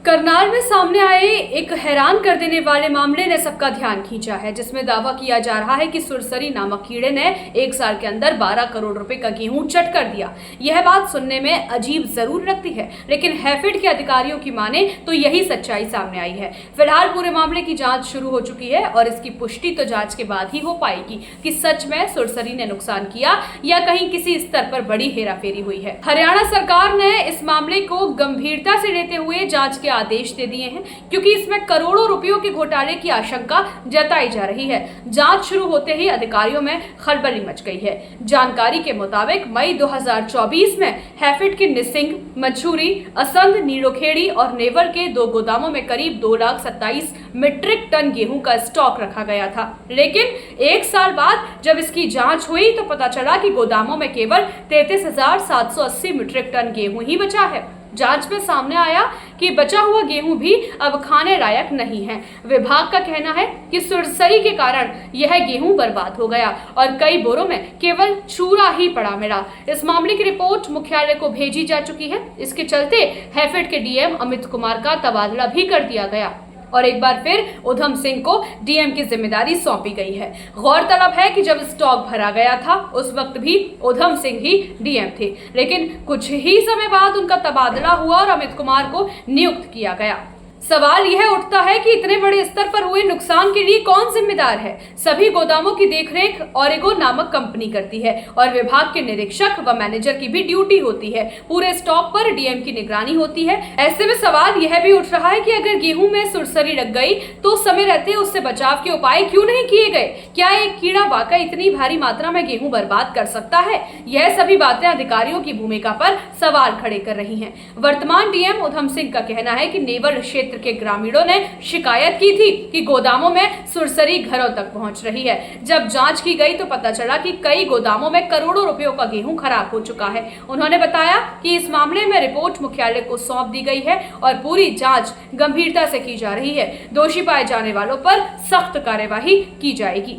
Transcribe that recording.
करनाल में सामने आए एक हैरान कर देने वाले मामले ने सबका ध्यान खींचा है, जिसमें दावा किया जा रहा है कि सुरसरी नामक कीड़े ने एक साल के अंदर 12 करोड़ रुपए का गेहूं चट कर दिया। यह बात सुनने में अजीब जरूर लगती है, लेकिन हैफेड के अधिकारियों की माने तो यही सच्चाई सामने आई है। फिलहाल पूरे मामले की जांच शुरू हो चुकी है और इसकी पुष्टि तो जांच के बाद ही हो पाएगी कि सच में सुरसरी ने नुकसान किया या कहीं किसी स्तर पर बड़ी हेराफेरी हुई है। हरियाणा सरकार ने इस मामले को गंभीरता से लेते हुए जांच के आदेश दे दिए हैं, क्योंकि इसमें करोड़ों रुपयों के घोटाले की आशंका जताई जा रही है। जांच शुरू होते ही अधिकारियों में खलबली मच गई है। जानकारी के मुताबिक मई 2024 में हैफेड के निसिंग, मछूरी, असंध, नीलोखेड़ी और नेवल के 2 गोदामों में करीब 2,27,000 मीट्रिक टन गेहूं का स्टॉक रखा गया था। लेकिन एक साल बाद जब इसकी जांच हुई तो पता चला कि गोदामों में केवल 33,780 मीट्रिक टन गेहूं ही बचा है। जांच में सामने आया कि बचा हुआ गेहूं भी अब खाने लायक नहीं है। विभाग का कहना है कि सुरसरी के कारण यह गेहूं बर्बाद हो गया और कई बोरों में केवल चूरा ही पड़ा मिला। इस मामले की रिपोर्ट मुख्यालय को भेजी जा चुकी है। इसके चलते हैफेड के डीएम अमित कुमार का तबादला भी कर दिया गया और एक बार फिर उधम सिंह को डीएम की जिम्मेदारी सौंपी गई है। गौरतलब है कि जब स्टॉक भरा गया था उस वक्त भी उधम सिंह ही डीएम थे, लेकिन कुछ ही समय बाद उनका तबादला हुआ और अमित कुमार को नियुक्त किया गया। सवाल यह उठता है कि इतने बड़े स्तर पर हुए नुकसान के लिए कौन जिम्मेदार है। सभी गोदामों की देखरेख ऑरिगो नामक कंपनी करती है और विभाग के निरीक्षक व मैनेजर की भी ड्यूटी होती है। पूरे स्टॉक पर डीएम की निगरानी होती है। ऐसे में सवाल यह भी उठ रहा है कि अगर गेहूं में सुरसरी लग गई तो समय रहते उससे बचाव के उपाय क्यों नहीं किए गए। क्या एक कीड़ा वाकई इतनी भारी मात्रा में गेहूं बर्बाद कर सकता है? यह सभी बातें अधिकारियों की भूमिका पर सवाल खड़े कर रही हैं। वर्तमान डीएम उधम सिंह का कहना है कि नेवल क्षेत्र के ग्रामीणों ने शिकायत की थी कि गोदामों में सुरसरी घरों तक पहुंच रही है। जब जांच की गई तो पता चला कि कई गोदामों में करोड़ों रुपयों का गेहूं खराब हो चुका है। उन्होंने बताया कि इस मामले में रिपोर्ट मुख्यालय को सौंप दी गई है और पूरी जांच गंभीरता से की जा रही है। दोषी पाए जाने वालों पर सख्त कार्यवाही की जाएगी।